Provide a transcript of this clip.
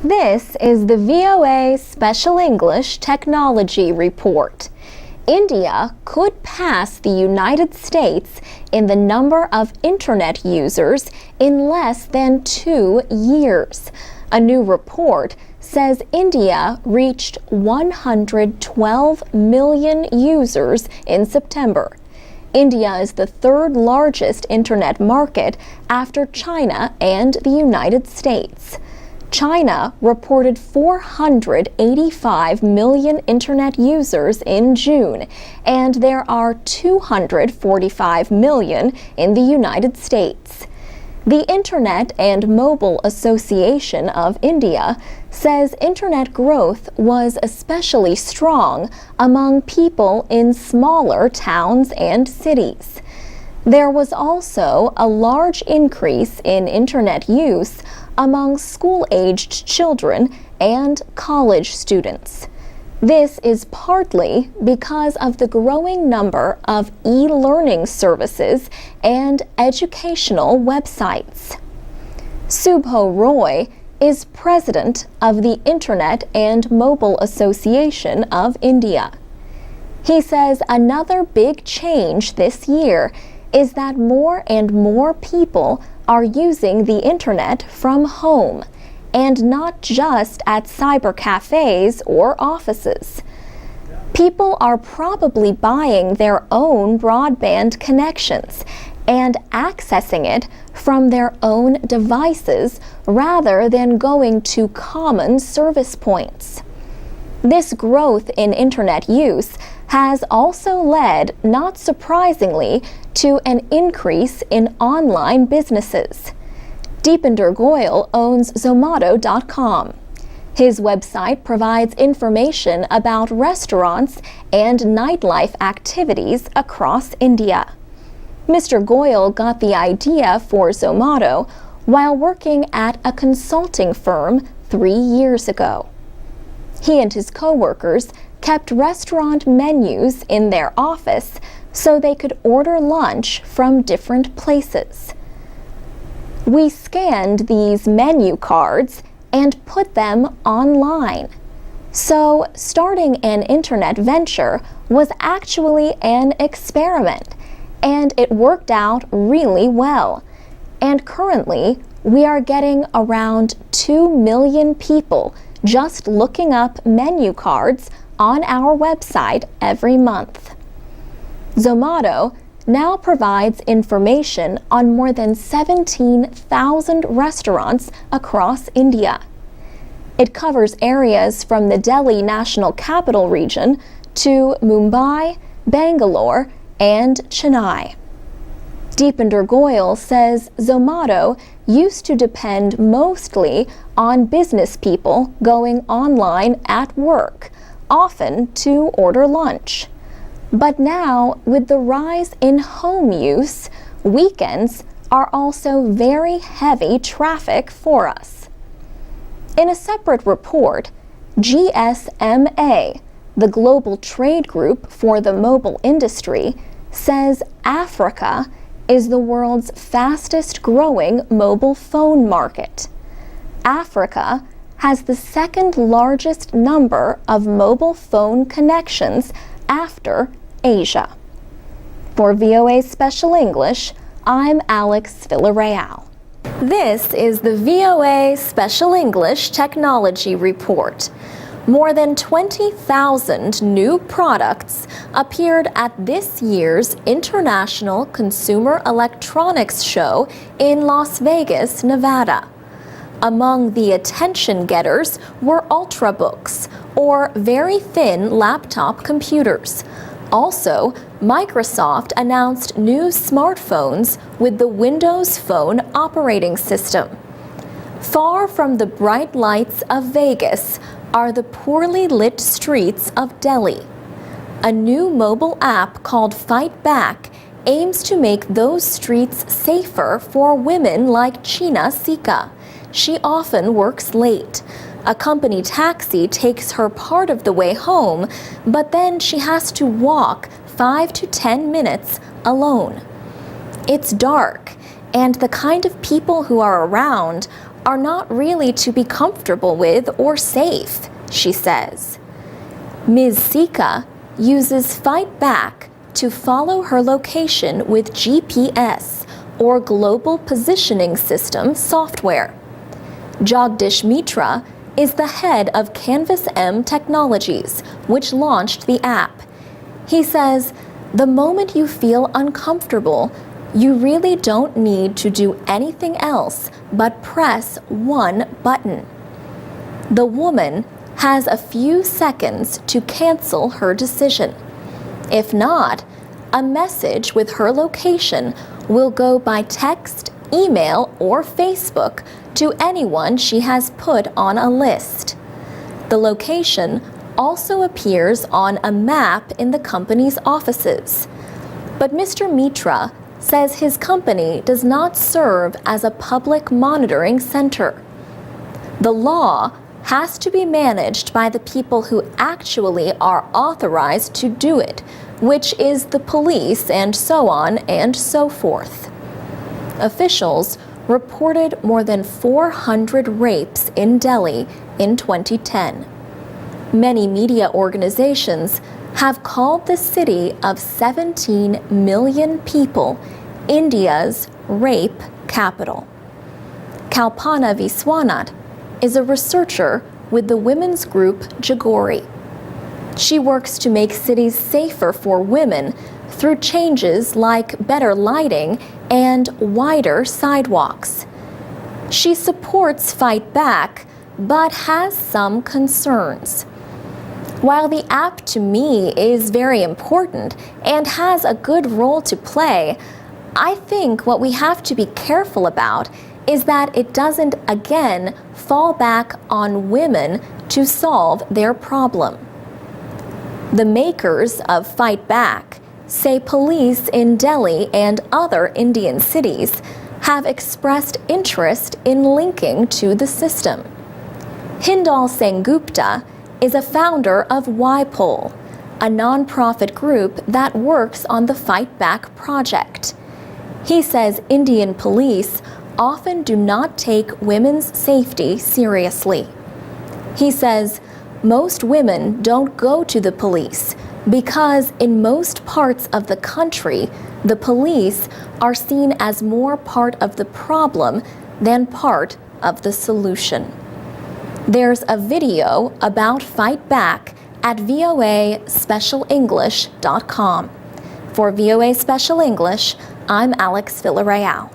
This is the VOA Special English Technology Report. India could pass the United States in the number of Internet users in less than 2 years. A new report says India reached 112 million users in September. India is the third largest Internet market after China and the United States. China reported 485 million Internet users in June, and there are 245 million in the United States. The Internet and Mobile Association of India says Internet growth was especially strong among people in smaller towns and cities. There was also a large increase in Internet use among school-aged children and college students. This is partly because of the growing number of e-learning services and educational websites. Subho Roy is president of the Internet and Mobile Association of India. He says another big change this year is that more and more people are using the Internet from home, and not just at cyber cafes or offices. People are probably buying their own broadband connections and accessing it from their own devices rather than going to common service points. This growth in Internet use has also led, not surprisingly, to an increase in online businesses. Deepinder Goyal owns Zomato.com. His website provides information about restaurants and nightlife activities across India. Mr. Goyal got the idea for Zomato while working at a consulting firm 3 years ago. He and his co-workers kept restaurant menus in their office so they could order lunch from different places. We scanned these menu cards and put them online. So starting an Internet venture was actually an experiment, and it worked out really well. And currently, we are getting around 2 million people just looking up menu cards on our website every month. Zomato now provides information on more than 17,000 restaurants across India. It covers areas from the Delhi National Capital Region to Mumbai, Bangalore, and Chennai. Deepinder Goyal says Zomato used to depend mostly on business people going online at work, often to order lunch. But now, with the rise in home use, weekends are also very heavy traffic for us. In a separate report, GSMA, the global trade group for the mobile industry, says Africa is the world's fastest growing mobile phone market. Africa has the second largest number of mobile phone connections after Asia. For VOA Special English, I'm Alex Villarreal. This is the VOA Special English Technology Report. More than 20,000 new products appeared at this year's International Consumer Electronics Show in Las Vegas, Nevada. Among the attention getters were Ultrabooks, or very thin laptop computers. Also, Microsoft announced new smartphones with the Windows Phone operating system. Far from the bright lights of Vegas are the poorly lit streets of Delhi. A new mobile app called Fight Back aims to make those streets safer for women like China Sika. She often works late. A company taxi takes her part of the way home, but then she has to walk 5 to 10 minutes alone. It's dark, and the kind of people who are around are not really to be comfortable with or safe, she says. Ms. Sika uses Fight Back to follow her location with GPS, or Global Positioning System software. Jagdish Mitra is the head of Canvas M Technologies, which launched the app. He says, the moment you feel uncomfortable, you really don't need to do anything else but press one button. The woman has a few seconds to cancel her decision. If not, a message with her location will go by text, email, or Facebook to anyone she has put on a list. The location also appears on a map in the company's offices. But Mr. Mitra says his company does not serve as a public monitoring center. The law has to be managed by the people who actually are authorized to do it, which is the police and so on and so forth. Officials reported more than 400 rapes in Delhi in 2010. Many media organizations have called the city of 17 million people India's rape capital. Kalpana Viswanath is a researcher with the women's group Jagori. She works to make cities safer for women through changes like better lighting and wider sidewalks. She supports Fight Back, but has some concerns. While the app to me is very important and has a good role to play, I think what we have to be careful about is that it doesn't again fall back on women to solve their problem. The makers of Fight Back say police in Delhi and other Indian cities have expressed interest in linking to the system. Hindal Sengupta is a founder of YPOL, a nonprofit group that works on the Fight Back project. He says Indian police often do not take women's safety seriously. He says most women don't go to the police because in most parts of the country, the police are seen as more part of the problem than part of the solution. There's a video about Fight Back at voaspecialenglish.com. For VOA Special English, I'm Alex Villarreal.